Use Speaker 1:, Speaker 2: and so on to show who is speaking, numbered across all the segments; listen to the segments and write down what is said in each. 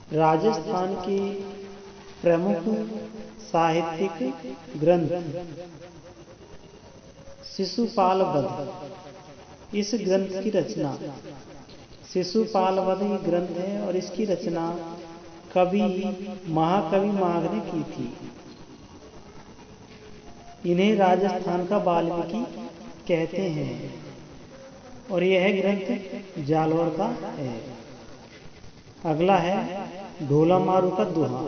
Speaker 1: राजस्थान के प्रमुख साहित्यिक ग्रंथ शिशुपाल वध। इस ग्रंथ की रचना शिशुपाल वध ये ग्रंथ है और इसकी रचना कवि महाकवि माघ ने की थी। इन्हें राजस्थान का वाल्मीकि कहते हैं और यह ग्रंथ जालौर का है। अगला है ढोला मारू का दोहा।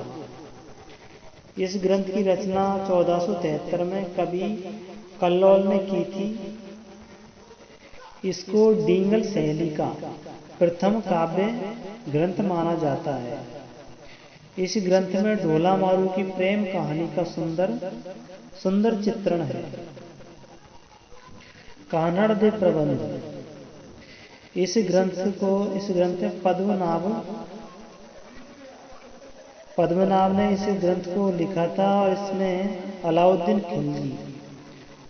Speaker 1: इस ग्रंथ की रचना 1473 में कवि कल्लौल ने की थी। इसको डींगल शैली का प्रथम काव्य ग्रंथ माना जाता है। इस ग्रंथ में ढोला मारू की प्रेम कहानी का सुंदर चित्रण है। कानड़ दे प्रबंध। इस ग्रंथ में पद्मनाभ ने इस ग्रंथ को लिखा था और इसमें अलाउद्दीन खिलजी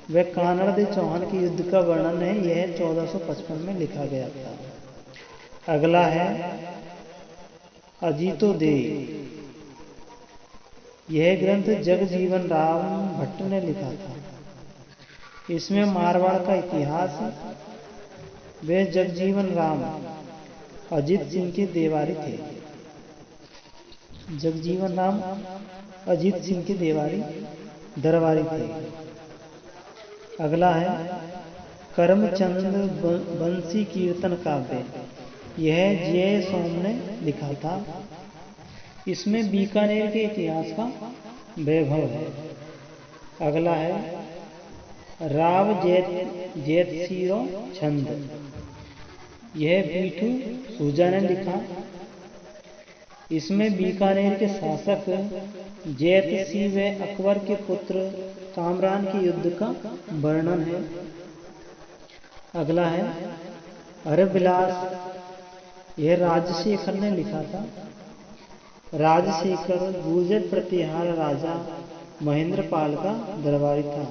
Speaker 1: व कानड़ दे चौहान के युद्ध का वर्णन है। यह 1455 में लिखा गया था। अगला है अजीतो दे। यह ग्रंथ जगजीवन राम भट्ट ने लिखा था। इसमें मारवाड़ का इतिहास वे जगजीवन राम अजीत सिंह के देवारी थे। जगजीवन राम अजीत सिंह के दरबारी थे। अगला है करमचंद बंसी कीर्तन काव्य। यह जय सोम ने लिखा था। इसमें बीकानेर के इतिहास का वैभव है। अगला है राव जैतसिरो छंद। यह पीठू सूजा ने लिखा। इसमें बीकानेर के शासक जैतसी व अकबर के पुत्र कामरान के युद्ध का वर्णन है। अगला है हरविलास। यह राजशेखर ने लिखा था। राजशेखर गुर्जर प्रतिहार राजा महेंद्रपाल का दरबारी था।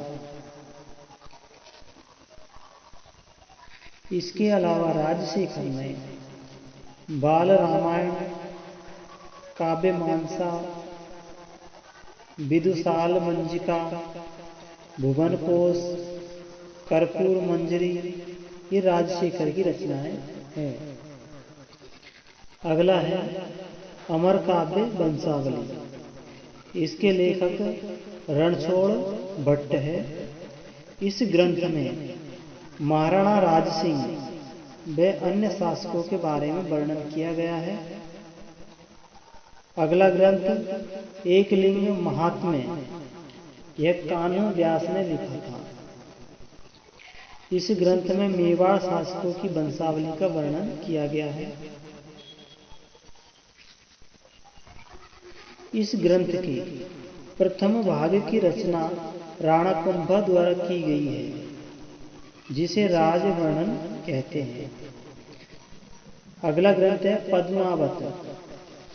Speaker 1: इसके अलावा राजशेखर ने बाल रामायण, काव्य मानसा, विदुषाल मंजिका, भुवन कोश, कर्पूर मंजरी ये राजशेखर की रचनाएं हैं। अगला है अमर काव्य वंशावली। इसके लेखक रणछोड़ भट्ट है। इस ग्रंथ में महाराणा राज सिंह व अन्य शासकों के बारे में वर्णन किया गया है। अगला ग्रंथ एकलिंग महात्म्य। यह कान्ह व्यास ने लिखा था। इस ग्रंथ में मेवाड़ शासकों की वंशावली का वर्णन किया गया है। इस ग्रंथ के प्रथम भाग की रचना राणा कुंभा द्वारा की गई है, जिसे राज वर्णन कहते हैं। अगला ग्रंथ है पद्मावत।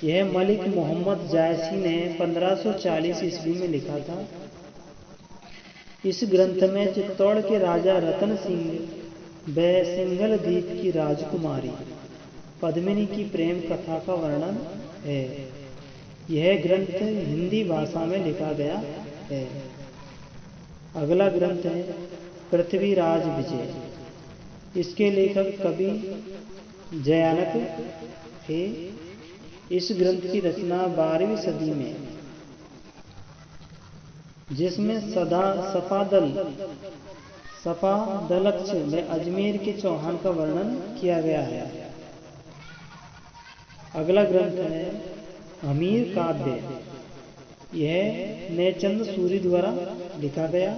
Speaker 1: यह मलिक मोहम्मद जायसी ने 1540 ईस्वी में लिखा था। इस ग्रंथ में चित्तौड़ के राजा रतन सिंह व सिंघल द्वीप की राजकुमारी पद्मिनी की प्रेम कथा का वर्णन है। यह ग्रंथ हिंदी भाषा में लिखा गया है। अगला ग्रंथ है पृथ्वीराज विजय। इसके लेखक कवि जयानक थे। इस ग्रंथ की रचना 12वीं सदी में, जिसमें सपादलक्ष में अजमेर के चौहान का वर्णन किया गया है। अगला ग्रंथ है हमीर काव्य। यह नेचंद सूरी द्वारा लिखा गया।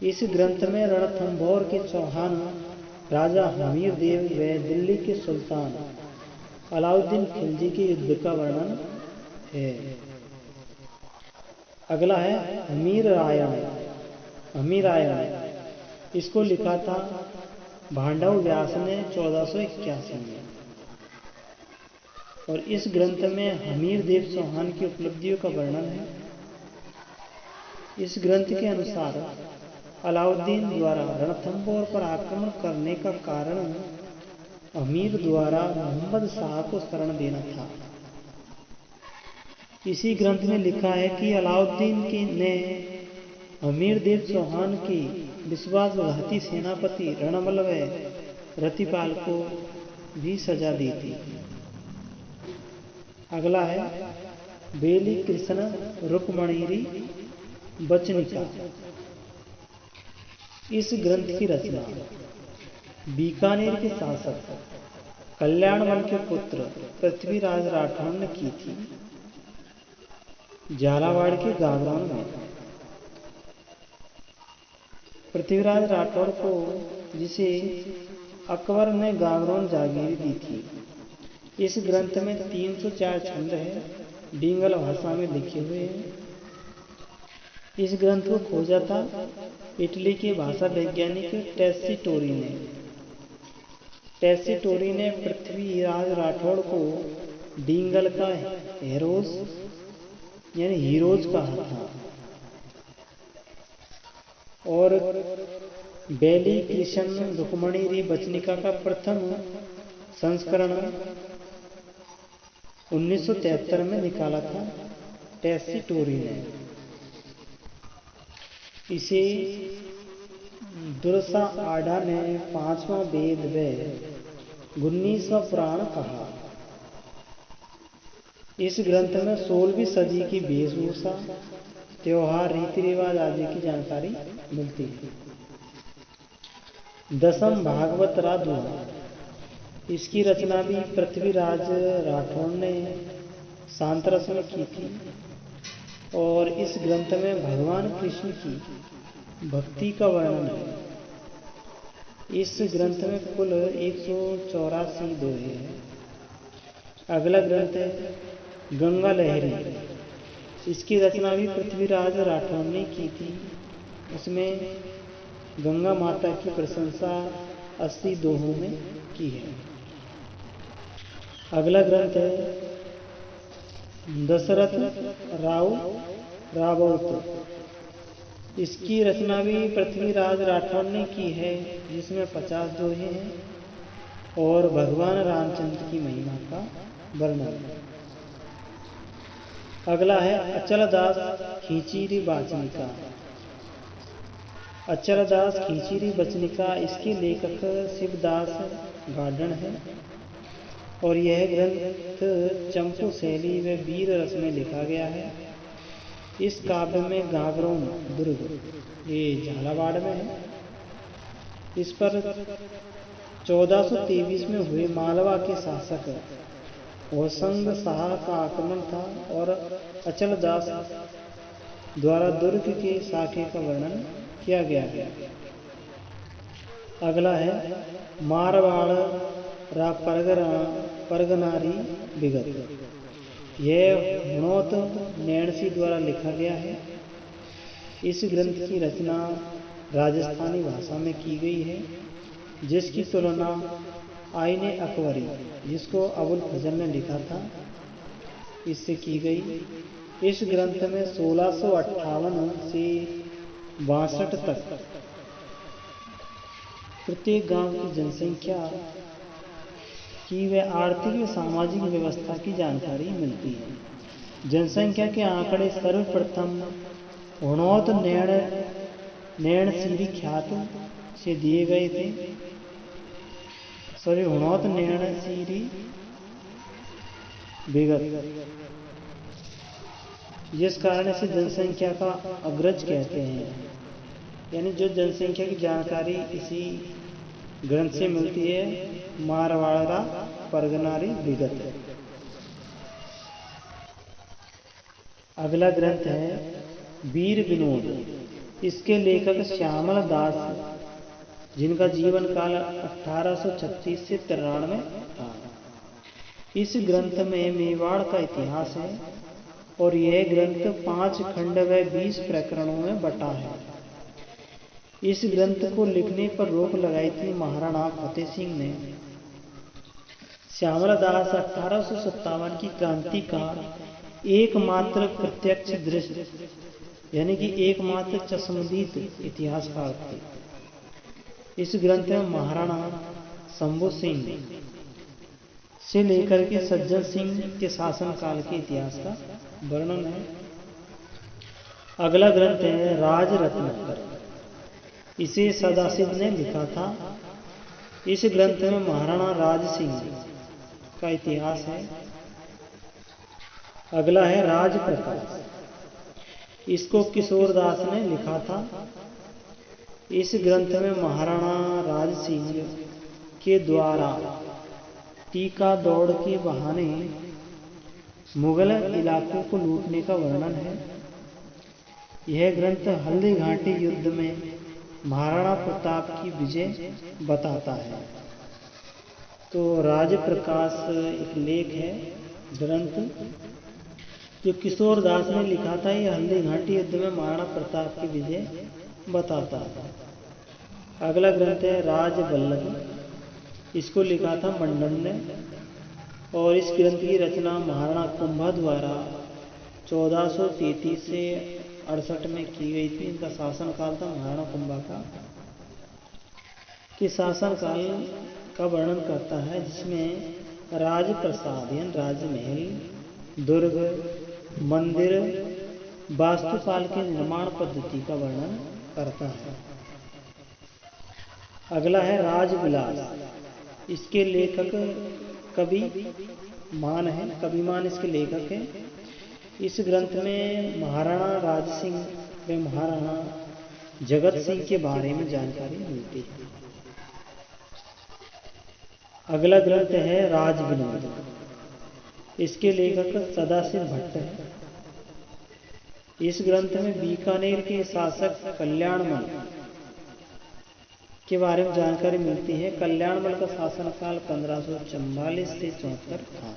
Speaker 1: इस ग्रंथ में रणथंभौर के चौहान राजा हमीर देव व दिल्ली के सुल्तान अलाउद्दीन खिलजी के युद्ध का वर्णन है। अगला है हमीर रायण। इसको लिखा था भांडव व्यास ने 1481 में। और इस ग्रंथ में हमीर देव चौहान की उपलब्धियों का वर्णन है। इस ग्रंथ के अनुसार अलाउद्दीन द्वारा रणथंभौर पर आक्रमण करने का कारण हमीर द्वारा मोहम्मद शाह को शरण देना था। इसी ग्रंथ में लिखा है कि अलाउद्दीन ने अमीरदेव चौहान की विश्वासघाती सेनापति रणबल व रतिपाल को भी सजा दी थी। अगला है बेली कृष्ण रुक्मणीरी बचनिका। इस ग्रंथ की रचना बीकानेर के शासक कल्याणमल के पुत्र पृथ्वीराज राठौर ने की थी। झालावाड़ के गागरान में पृथ्वीराज राठौर को, जिसे अकबर ने गागरान जागीर दी थी। इस ग्रंथ में 304 छंद है, डिंगल भाषा में लिखे हुए हैं। इस ग्रंथ को खोजा था इटली के भाषा वैज्ञानिक टेस्सीटोरी ने पृथ्वीराज राठौर को डिंगल का हीरोज कहा था और बेली कृष्ण रुक्मणी बचनिका का प्रथम संस्करण 1973 में निकाला था टेस्सीटोरी ने। इसे दुर्सा आडा ने 5वां वेद व 19वां पुराण कहा। इस ग्रंथ में 16वीं सदी की वेशभूषा, त्योहार, रीति रिवाज आदि की जानकारी मिलती है। दशम भागवत राधुआ। इसकी रचना भी पृथ्वीराज राठौर ने सांतरस में की थी और इस ग्रंथ में भगवान कृष्ण की भक्ति का वर्णन है। इस ग्रंथ में कुल 184 दोहे हैं। अगला ग्रंथ है गंगा लहरी। इसकी रचना भी पृथ्वीराज राठौर ने की थी। उसमें गंगा माता की प्रशंसा 80 दोहों में की है। अगला ग्रंथ है दशरथ रावउत। इसकी रचना भी पृथ्वीराज राठौर ने की है, जिसमें 50 दोहे हैं और भगवान रामचंद्र की महिमा का वर्णन है। अगला है अचलदास खींचीरी बचनिका। अचलदास खींचीरी बचनिका, इसके लेखक शिवदास गार्डन है और यह ग्रंथ चंपू शैली व वीर रस में लिखा गया है। इस काव्य में गागरोन दुर्ग, ये झालावाड़ में है, इस पर 1423 में हुए मालवा के शासक होशंग शाह का आक्रमण था और अचलदास द्वारा दुर्ग के साके का वर्णन किया गया है। अगला है मारवाड़ परगनारी विगत। यह हुणोत नैणसी द्वारा लिखा गया है। इस ग्रंथ की रचना राजस्थानी भाषा में की गई है, जिसकी तुलना आईने अकबरी, जिसको अबुल फजल ने लिखा था, इससे की गई। इस ग्रंथ में 1658 से 62 तक प्रत्येक गांव की जनसंख्या की व आर्थिक व सामाजिक व्यवस्था की जानकारी मिलती है। जनसंख्या के आंकड़े सर्वप्रथम हुणोत नैणसीरी ख्यात से दिए गए थे। हुणोत नैणसीरी विगत, जिस कारण से जनसंख्या का अग्रज कहते हैं। यानी जो जनसंख्या की जानकारी इसी ग्रंथ से मिलती है, मारवाड़ा परगनारी विगत। अगला ग्रंथ है वीर विनोद। इसके लेखक श्यामल दास, जिनका जीवन काल 1836 से 93 था। इस ग्रंथ में मेवाड़ का इतिहास है और यह ग्रंथ 5 खंड व 20 प्रकरणों में बटा है। इस ग्रंथ को लिखने पर रोक लगाई थी महाराणा फतेह सिंह ने। श्यामल दास 1857 की क्रांति का एकमात्र प्रत्यक्ष दृश्य, यानी कि एकमात्र चश्मदीद इतिहासकार थे। इस ग्रंथ में महाराणा शंभू सिंह से लेकर के सज्जन सिंह के शासन काल के इतिहास का वर्णन है। अगला ग्रंथ है राजरत्नाकर। इसे सदाशिव ने लिखा था। इस ग्रंथ में महाराणा राज सिंह का इतिहास है। अगला है राजप्रकाश। इसको किशोरदास ने लिखा था। इस ग्रंथ में महाराणा राज सिंह के द्वारा टीका दौड़ के बहाने मुगल इलाकों को लूटने का वर्णन है। यह ग्रंथ हल्दी घाटी युद्ध में महाराणा प्रताप की विजय बताता है। तो राजप्रकाश एक लेख है, ग्रंथ जो किशोरदास ने लिखा था। ये हल्दी घाटी युद्ध में महाराणा प्रताप की विजय बताता है। अगला ग्रंथ है राजवल्लभ। इसको लिखा था मंडन ने और इस ग्रंथ की रचना महाराणा कुंभा द्वारा 1433 से 68 में की गई थी। इनका शासनकाल था महाराणा कुंभा का, कि शासनकाल का वर्णन करता है, जिसमें राजप्रसाद यानी राजमहल, दुर्ग, मंदिर, वास्तुकाल के निर्माण पद्धति का वर्णन करता है। अगला है राजविलास। इसके लेखक कवि मान है, कविमान इसके लेखक है। इस ग्रंथ में महाराणा राज सिंह व महाराणा जगत सिंह के बारे में जानकारी मिलती है। अगला ग्रंथ है राजविनोद। इसके लेखक सदाशिव भट्ट है। इस ग्रंथ में बीकानेर के शासक कल्याणमल के बारे में जानकारी मिलती है। कल्याणमल का शासनकाल 1544 से 74 था।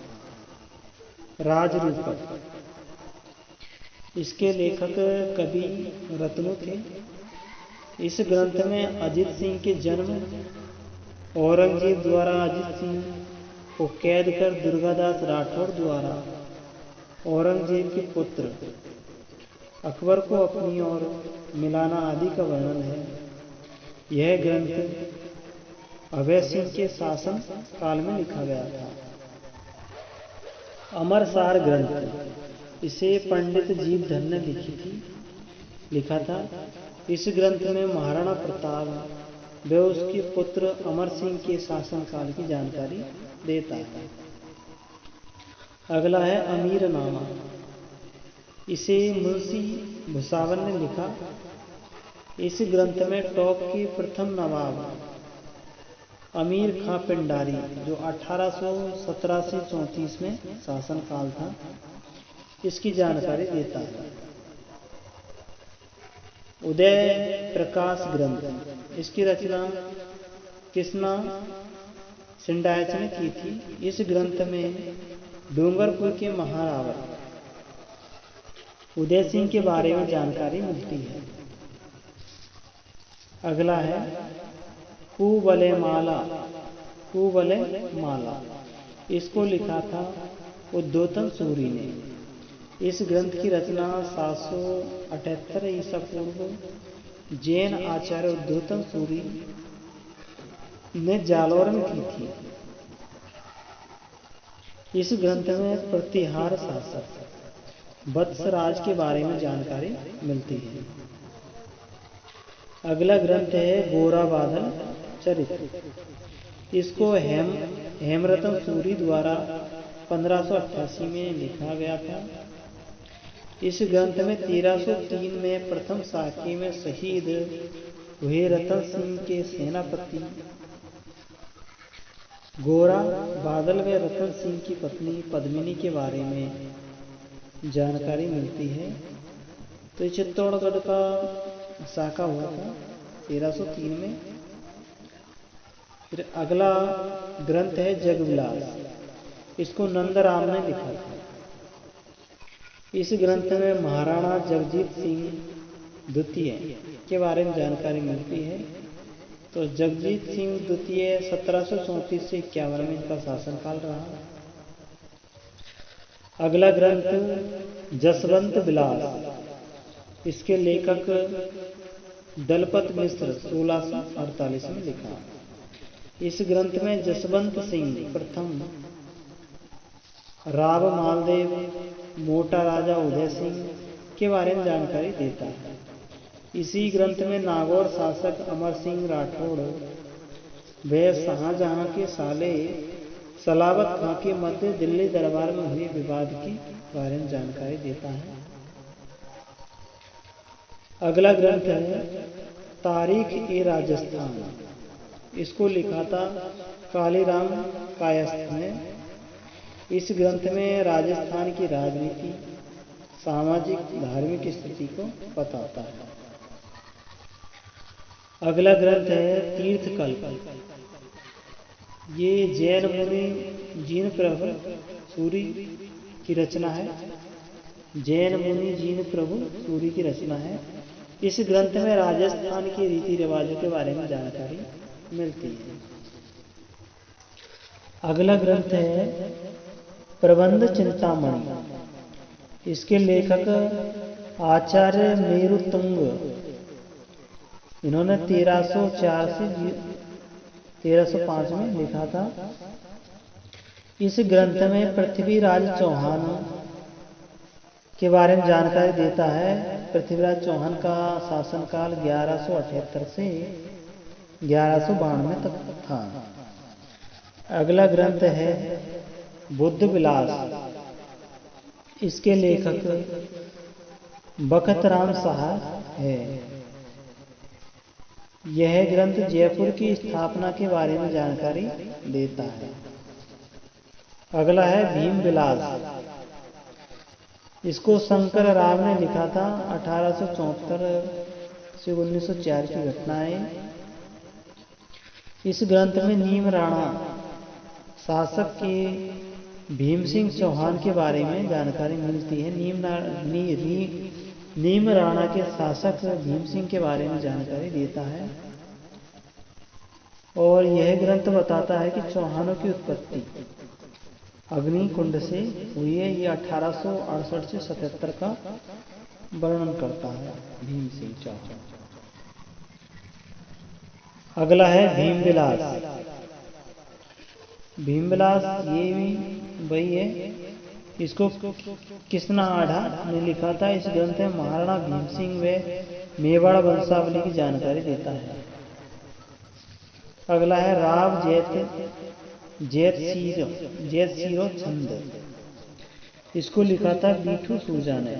Speaker 1: राजरूपक। इसके लेखक कवि रत्नु थे। इस ग्रंथ में अजित सिंह के जन्म, औरंगजेब द्वारा अजित सिंह को कैद कर दुर्गादास राठौर द्वारा औरंगजेब के पुत्र अकबर को अपनी ओर मिलाना आदि का वर्णन है। यह ग्रंथ अभय सिंह के शासन काल में लिखा गया था। अमरसार ग्रंथ। इसे पंडित जीवधन ने लिखा था। इस ग्रंथ में महाराणा प्रताप व उसके पुत्र अमर सिंह के शासनकाल की जानकारी देता है। अगला है अमीरनामा। इसे मुंशी भुसावन ने लिखा। इस ग्रंथ में टोंक के प्रथम नवाब अमीर खां पिंडारी, जो 1817 से 34 में शासनकाल था, इसकी जानकारी देता है। उदय प्रकाश ग्रंथ। इसकी रचना कृष्णा सिंडायच ने की थी। इस ग्रंथ में डूंगरपुर के महारावत उदय सिंह के बारे में जानकारी मिलती है। अगला है कुवलयमाला। इसको लिखा था उद्योतन सूरी ने। इस ग्रंथ की रचना 778 ईसा पूर्व जैन आचार्य उद्योतन सूरी ने जालौर में की थी। इस ग्रंथ में प्रतिहार शासक वत्सराज के बारे में जानकारी मिलती है। अगला ग्रंथ है गोरा बादल चरित्र। इसको हेमरतन सूरी द्वारा 1588 में लिखा गया था। इस ग्रंथ में 1303 में प्रथम साकी में शहीद हुए रतन सिंह के सेनापति गोरा बादल व रतन सिंह की पत्नी पद्मिनी के बारे में जानकारी मिलती है। तो ये चित्तौड़गढ़ का साका हुआ था 1303 में। फिर अगला ग्रंथ है जगविलास। इसको नंदराम ने लिखा था। इस ग्रंथ में महाराणा जगजीत सिंह द्वितीय के बारे में जानकारी मिलती है। तो जगजीत सिंह द्वितीय 1734 से 51 में इनका शासनकाल रहा। अगला ग्रंथ जसवंत विलास। इसके लेखक दलपत मिश्र 1648 में लिखा। इस ग्रंथ में जसवंत सिंह प्रथम, राव मालदेव मोटा राजा उदय सिंह के बारे में जानकारी देता है। इसी ग्रंथ में नागौर शासक अमर सिंह राठौड़ व शाहजहां के साले सलावत खां के मध्य दिल्ली दरबार में हुए विवाद के बारे में जानकारी देता है। अगला ग्रंथ है तारीख-ए-राजस्थान। इसको लिखा था कालीराम कायस्थ ने। इस ग्रंथ में राजस्थान की राजनीति, सामाजिक, धार्मिक स्थिति को बताता है। अगला ग्रंथ है तीर्थकल्प। ये जैन मुनि जिनप्रभु सूरी की रचना है। जैन मुनि जिनप्रभु सूरी की रचना है। इस ग्रंथ में राजस्थान के रीति रिवाजों के बारे में जानकारी मिलती है। अगला ग्रंथ है प्रबंध चिंतामणि। इसके लेखक आचार्य मेरुतुंग, इन्होंने 1304 से 1305 में लिखा था। इस ग्रंथ में पृथ्वीराज चौहान के बारे में जानकारी देता है। पृथ्वीराज चौहान का शासनकाल 1178 से 1192 तक था। अगला ग्रंथ है बुद्ध विलास। इसके लेखक बखत राम शाह है। यह ग्रंथ जयपुर की स्थापना के बारे में जानकारी देता है। अगला है भीम विलास। इसको शंकर राव ने लिखा था। 1874 से 1904 की घटनाएं। इस ग्रंथ में नीम राणा शासक के भीम सिंह चौहान के बारे में जानकारी मिलती है। नीम राणा के शासक भीम सिंह के बारे में जानकारी देता है। और यह ग्रंथ बताता है कि चौहानों की उत्पत्ति अग्नि कुंड से हुई है। ये 1868 से 77 का वर्णन करता है भीम सिंह चौहान। अगला है भीमविलास। भीमविलास ये भी वही है। इसको किसना आढ़ा ने लिखा था। इस ग्रंथ में महाराणा भीम सिंह व मेवाड़ वंशावली की जानकारी देता है। अगला है राव जैतसिरो छंद। इसको लिखा था बीठू सूजा ने।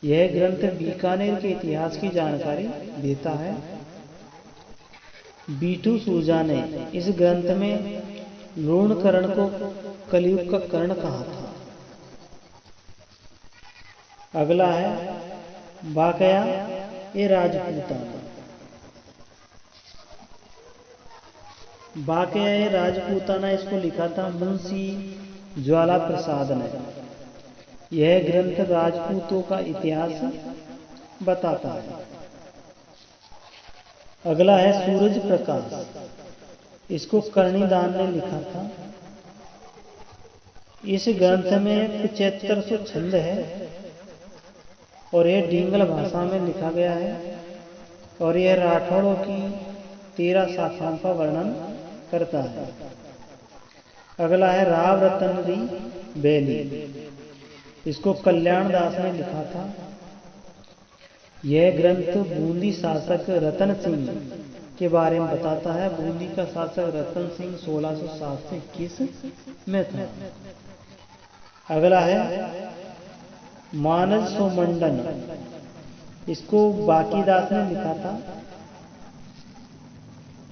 Speaker 1: यह ग्रंथ बीकानेर के इतिहास की जानकारी देता है। बीठू सूजा ने इस ग्रंथ में लूणकरण को कलयुग का कर्ण कहा था। अगला है वाकया-ए-राजपूताना। वाकया-ए-राजपूताना इसको लिखा था मुंशी ज्वाला प्रसाद ने। यह ग्रंथ राजपूतों का इतिहास बताता है। अगला है सूरज प्रकाश। इसको कर्णिदान ने लिखा था। इस ग्रंथ में 7500 छंद है और यह डिंगल भाषा में लिखा गया है। और यह राठौड़ों की 13 शाखाओं का वर्णन करता है। अगला है राव रतनरी बैली। इसको कल्याण दास ने लिखा था। यह ग्रंथ बूंदी शासक रतन सिंह के बारे में बताता है। बूंदी का शासक रतन सिंह 1607 से 21 में था। अगला है मानस सोमंडन। इसको बाकीदास ने लिखा था।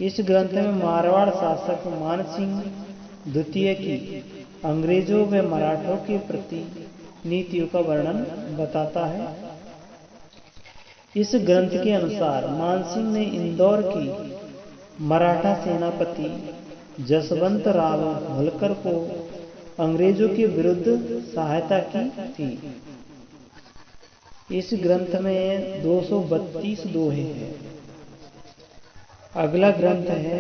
Speaker 1: इस ग्रंथ में मारवाड़ शासक मानसिंह द्वितीय की अंग्रेजों व मराठों के प्रति नीतियों का वर्णन बताता है। इस ग्रंथ के अनुसार मानसिंह ने इंदौर की मराठा सेनापति जसवंत राव होलकर को अंग्रेजों के विरुद्ध सहायता की थी। इस ग्रंथ में 232 दोहे हैं। अगला ग्रंथ है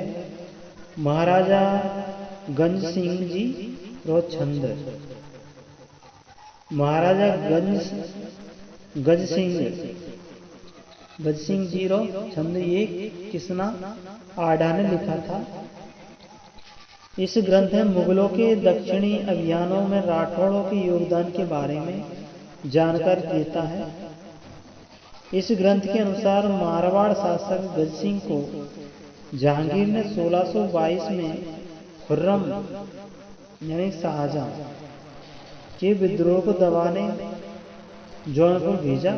Speaker 1: महाराजा गंज सिंह जी छंद। महाराजा गज सिंह जी छंद ये किसना आढ़ा ने लिखा था। इस ग्रंथ में मुगलों के दक्षिणी अभियानों में राठौड़ों के योगदान के बारे में जानकारी देता है। इस ग्रंथ के अनुसार मारवाड़ शासक गज सिंह को जहांगीर ने 1622 में खुर्रम यानी शाहजहां के विद्रोह को दबाने जौनपुर भेजा,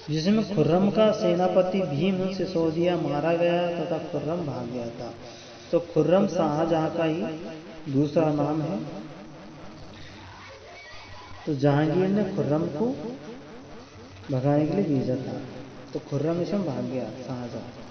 Speaker 1: जिसमें खुर्रम का सेनापति भीम सिसोदिया मारा गया तथा खुर्रम भाग गया था। तो खुर्रम शाहजहां का ही दूसरा नाम है। तो जहांगीर ने खुर्रम को भगाने के लिए भेजा था, तो खुर्रम इसमें भाग गया शाहजहां।